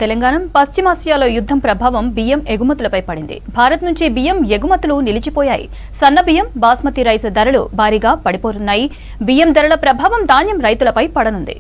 తెలంగాణ పశ్చిమాసియాలో యుద్ధం ప్రభావం బియ్యం ఎగుమతులపై పడింది. భారత్ నుంచి బియ్యం ఎగుమతులు నిలిచిపోయాయి. సన్న బియ్యం, బాస్మతి రైస్ ధరలు భారీగా పడిపోనున్నాయి. బియ్యం ధరల ప్రభావం ధాన్యం రైతులపై పడనుంది.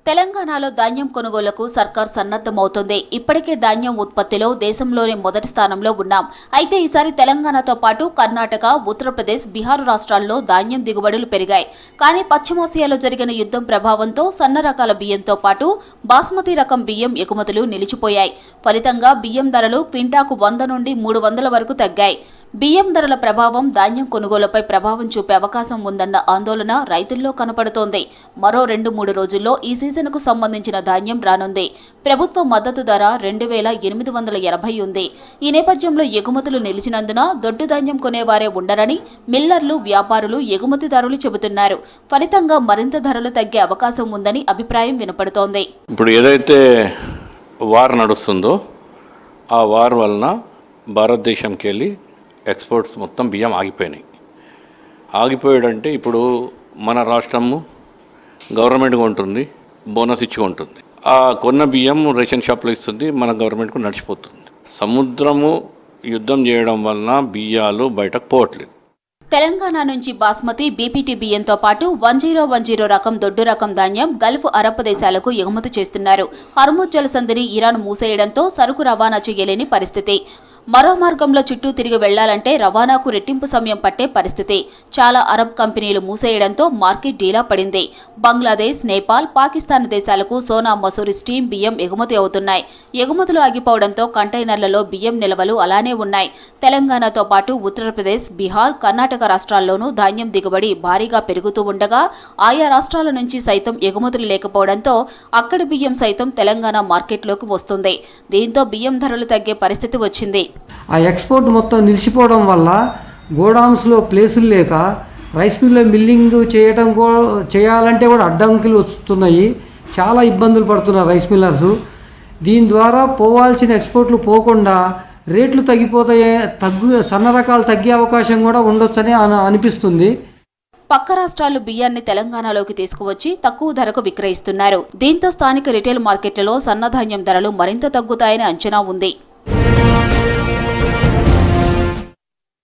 తెలంగాణలో ధాన్యం కొనుగోలుకు సర్కార్ సన్నద్ధమవుతోంది. ఇప్పటికే ధాన్యం ఉత్పత్తిలో దేశంలోనే మొదటి స్థానంలో ఉన్నాం. అయితే ఈసారి తెలంగాణతో పాటు కర్ణాటక, ఉత్తరప్రదేశ్, బీహార్ రాష్ట్రాల్లో ధాన్యం దిగుబడులు పెరిగాయి. కానీ పశ్చిమాసియాలో జరిగిన యుద్ధం ప్రభావంతో సన్న రకాల బియ్యంతో పాటు బాస్మతి రకం బియ్యం ఎగుమతులు నిలిచిపోయాయి. ఫలితంగా బియ్యం ధరలు క్వింటాకు 100 నుండి 300 వరకు తగ్గాయి. బియ్యం ధరల ప్రభావం ధాన్యం కొనుగోలుపై ప్రభావం చూపే అవకాశం ఉందన్న ఆందోళన రైతుల్లో కనపడుతోంది. మరో 2-3 రోజుల్లో ఈ సీజన్కు సంబంధించిన ధాన్యం రానుంది. ప్రభుత్వ మద్దతు ధర 2880 ఉంది. ఈ నేపథ్యంలో ఎగుమతులు నిలిచినందున దొడ్డు ధాన్యం కొనేవారే ఉండరని మిల్లర్లు, వ్యాపారులు, ఎగుమతిదారులు చెబుతున్నారు. ఫలితంగా మరింత ధరలు తగ్గే అవకాశం ఉందని అభిప్రాయం వినపడుతోంది. ఇప్పుడు ఏదైతే వార్ నడుస్తుందో ఆ వార్ వలన భారతదేశంకి వెళ్ళి ఎక్స్పోర్ట్స్ మొత్తం బియ్యం ఆగిపోయినాయి. ఆగిపోయాడంటే ఇప్పుడు మన రాష్ట్రము గవర్నమెంట్ కొంటుంది, బోనస్ ఇచ్చి ఉంటుంది. ఆ కొన్న బియ్యం రేషన్ షాప్లో ఇస్తుంది, మన గవర్నమెంట్కు నడిచిపోతుంది. సముద్రము యుద్ధం చేయడం వలన బియ్యాలు బయటకు పోవట్లేదు. తెలంగాణ నుంచి బాస్మతి, బీపీటీ బియ్యంతో పాటు 1010 రకం దొడ్డు రకం ధాన్యం గల్ఫ్ అరబ్ దేశాలకు ఎగుమతి చేస్తున్నారు. హర్ముజ్ జలసంధిని ఇరాన్ మూసేయడంతో సరుకు రవాణా చేయలేని పరిస్థితి. మరో మార్గంలో చుట్టూ తిరిగి వెళ్లాలంటే రవాణాకు రెట్టింపు సమయం పట్టే పరిస్థితి. చాలా అరబ్ కంపెనీలు మూసేయడంతో మార్కెట్ డీలా పడింది. బంగ్లాదేశ్, నేపాల్, పాకిస్తాన్ దేశాలకు సోనా మసూరి స్టీమ్ బియ్యం ఎగుమతి అవుతున్నాయి. ఎగుమతులు ఆగిపోవడంతో కంటైనర్లలో బియ్యం నిల్వలు అలానే ఉన్నాయి. తెలంగాణతో పాటు ఉత్తరప్రదేశ్, బీహార్, కర్ణాటక రాష్ట్రాల్లోనూ ధాన్యం దిగుబడి భారీగా పెరుగుతూ ఉండగా ఆయా రాష్ట్రాల నుంచి సైతం ఎగుమతులు లేకపోవడంతో అక్కడి బియ్యం సైతం తెలంగాణ మార్కెట్లోకి వస్తుంది. దీంతో బియ్యం ధరలు తగ్గే పరిస్థితి వచ్చింది. ఆ ఎక్స్పోర్ట్ మొత్తం నిలిచిపోవడం వల్ల గోడౌన్స్లో ప్లేసులు లేక రైస్ మిల్లో మిల్లింగ్ చేయాలంటే కూడా అడ్డంకులు వస్తున్నాయి. చాలా ఇబ్బందులు పడుతున్నారు రైస్ మిల్లర్సు. దీని ద్వారా పోవాల్సిన ఎక్స్పోర్ట్లు పోకుండా రేట్లు తగ్గిపోతాయి, సన్న రకాలు తగ్గే అవకాశం కూడా ఉండొచ్చని అనిపిస్తుంది. పక్క రాష్ట్రాలు బియ్యాన్ని తెలంగాణలోకి తీసుకువచ్చి తక్కువ ధరకు విక్రయిస్తున్నారు. దీంతో స్థానిక రిటైల్ మార్కెట్లలో సన్నధాన్యం ధరలు మరింత తగ్గుతాయని అంచనా ఉంది.